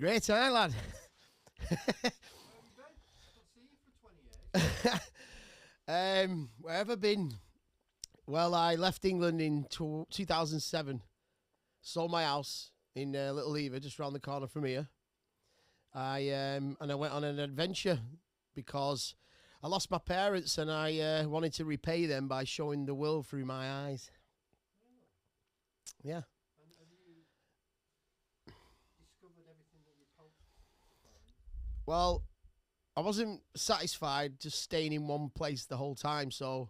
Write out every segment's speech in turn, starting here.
Great time, lad. Where have I been? Well, I left England in 2007. Sold my house in Little Lever, just round the corner from here. And I went on an adventure because I lost my parents and I wanted to repay them by showing the world through my eyes. Yeah. And have you discovered everything that you'd hoped to find? Well, I wasn't satisfied just staying in one place the whole time, so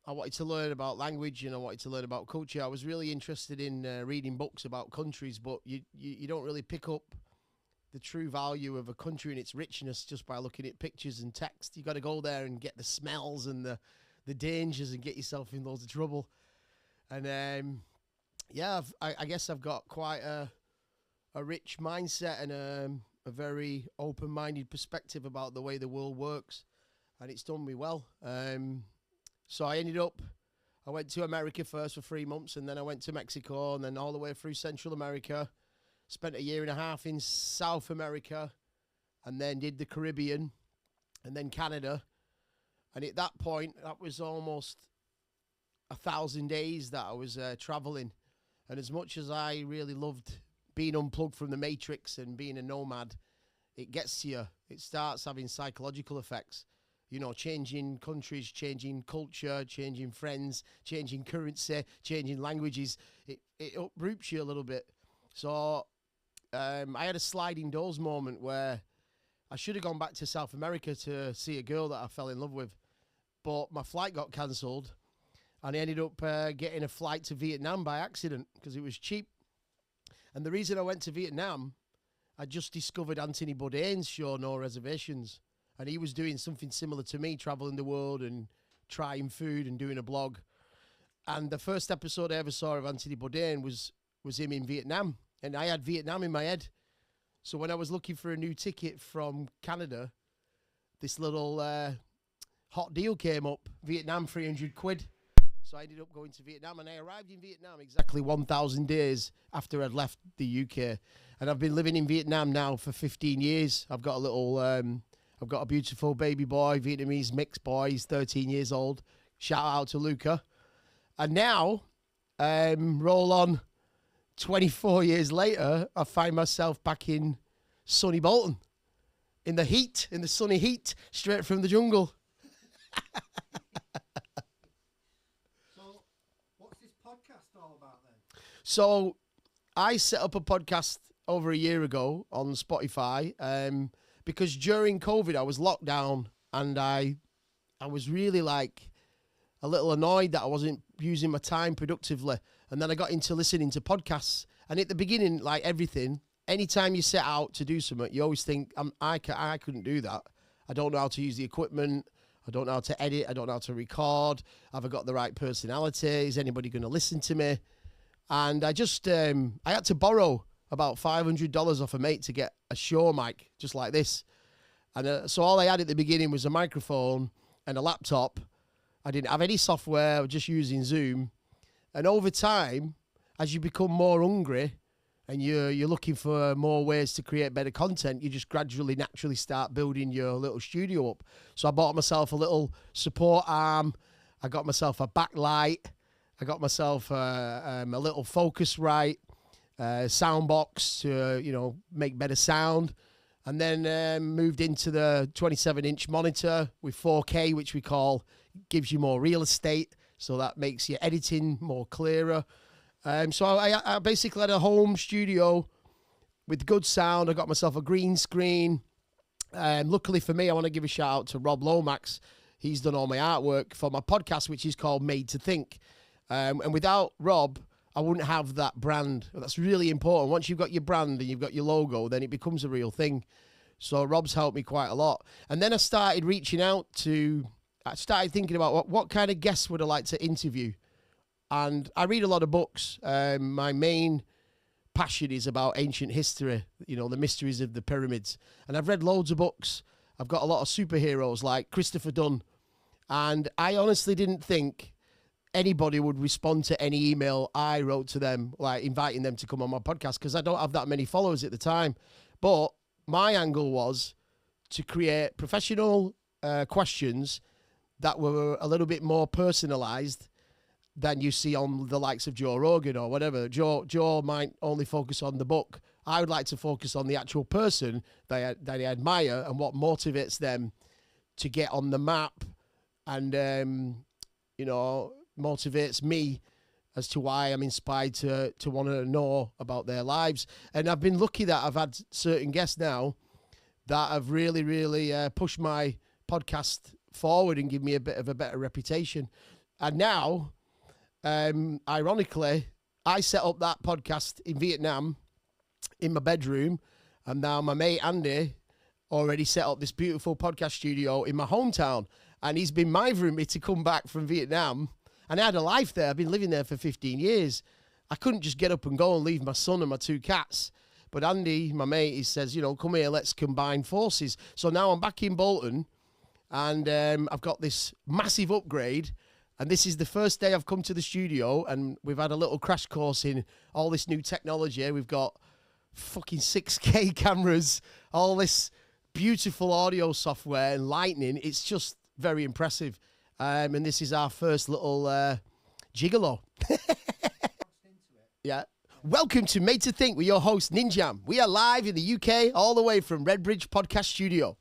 I wanted to learn about language and I wanted to learn about culture. I was really interested in reading books about countries, but you don't really pick up the true value of a country and its richness just by looking at pictures and text. You got to go there and get the smells and the dangers and get yourself in loads of trouble. And yeah, I guess I've got quite a rich mindset and a very open-minded perspective about the way the world works, and it's done me well. So I went to America first for 3 months, and then I went to Mexico, and then all the way through Central America. Spent a year and a half in South America, and then did the Caribbean, and then Canada. And at that point, that was almost 1,000 days that I was traveling. And as much as I really loved being unplugged from the matrix and being a nomad, it gets to you. It starts having psychological effects. You know, changing countries, changing culture, changing friends, changing currency, changing languages. It uproots you a little bit. So I had a sliding doors moment where I should have gone back to South America to see a girl that I fell in love with. But my flight got cancelled, and I ended up getting a flight to Vietnam by accident because it was cheap. And the reason I went to Vietnam, I just discovered Anthony Bourdain's show, No Reservations. And he was doing something similar to me, traveling the world and trying food and doing a blog. And the first episode I ever saw of Anthony Bourdain was him in Vietnam. And I had Vietnam in my head. So when I was looking for a new ticket from Canada, this little hot deal came up, Vietnam, 300 quid. So I ended up going to Vietnam, and I arrived in Vietnam exactly 1,000 days after I'd left the UK. And I've been living in Vietnam now for 15 years. I've got I've got a beautiful baby boy, Vietnamese mixed boy. He's 13 years old. Shout out to Luca. And now, roll on 24 years later, I find myself back in sunny Bolton, in the sunny heat, straight from the jungle. So, what's this podcast all about then? So, I set up a podcast over a year ago on Spotify because during COVID I was locked down and I was really like a little annoyed that I wasn't using my time productively. And then I got into listening to podcasts. And at the beginning, like everything, anytime you set out to do something, you always think, I couldn't do that. I don't know how to use the equipment. I don't know how to edit. I don't know how to record. Have I got the right personality? Is anybody going to listen to me? And I just, I had to borrow about $500 off a mate to get a show mic just like this. And so all I had at the beginning was a microphone and a laptop. I didn't have any software. I was just using Zoom. And over time, as you become more hungry and you're looking for more ways to create better content, you just gradually, naturally start building your little studio up. So I bought myself a little support arm. I got myself a backlight. I got myself a little Focusrite sound box to, make better sound. And then moved into the 27-inch monitor with 4K, which we call gives you more real estate. So that makes your editing more clearer. So I basically had a home studio with good sound. I got myself a green screen. Luckily for me, I want to give a shout out to Rob Lomax. He's done all my artwork for my podcast, which is called Made to Think. And without Rob, I wouldn't have that brand. That's really important. Once you've got your brand and you've got your logo, then it becomes a real thing. So Rob's helped me quite a lot. And then I started thinking about what kind of guests would I like to interview. And I read a lot of books. My main passion is about ancient history, the mysteries of the pyramids. And I've read loads of books. I've got a lot of superheroes like Christopher Dunn. And I honestly didn't think anybody would respond to any email I wrote to them, like inviting them to come on my podcast, because I don't have that many followers at the time. But my angle was to create professional questions that were a little bit more personalized than you see on the likes of Joe Rogan or whatever. Joe might only focus on the book. I would like to focus on the actual person that I admire and what motivates them to get on the map, and motivates me as to why I'm inspired to want to know about their lives. And I've been lucky that I've had certain guests now that have really, really pushed my podcast forward and give me a bit of a better reputation. And now, ironically, I set up that podcast in Vietnam in my bedroom, and now my mate Andy already set up this beautiful podcast studio in my hometown, and he's been mithering me to come back from Vietnam. And I had a life there. I've been living there for 15 years. I couldn't just get up and go and leave my son and my 2 cats. But Andy, my mate, he says, come here, let's combine forces. So now I'm back in Bolton, and I've got this massive upgrade. And this is the first day I've come to the studio, and we've had a little crash course in all this new technology. We've got fucking 6K cameras, all this beautiful audio software and lighting. It's just very impressive. And this is our first little gigolo. Yeah. Welcome to Made to Think with your host, Ninjam. We are live in the UK, all the way from Redbridge Podcast Studio.